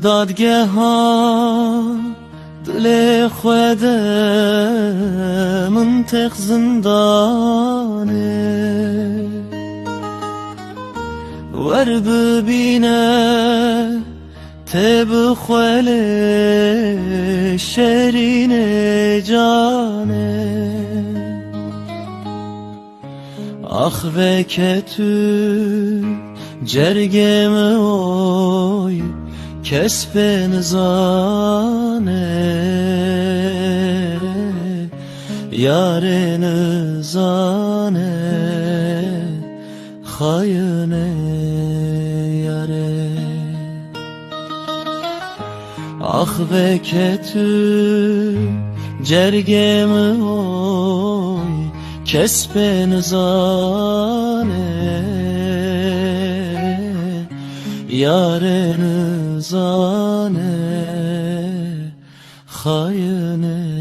دادگها دل خوده منطق زندانه ور ببینه تب خوال شرین جانه آخ و که تو جرگم اوی کسب نزانه یار نزانه خاینه یاره آخ و که تو جرگم اوی کسب نزانه یار نزانه خاینه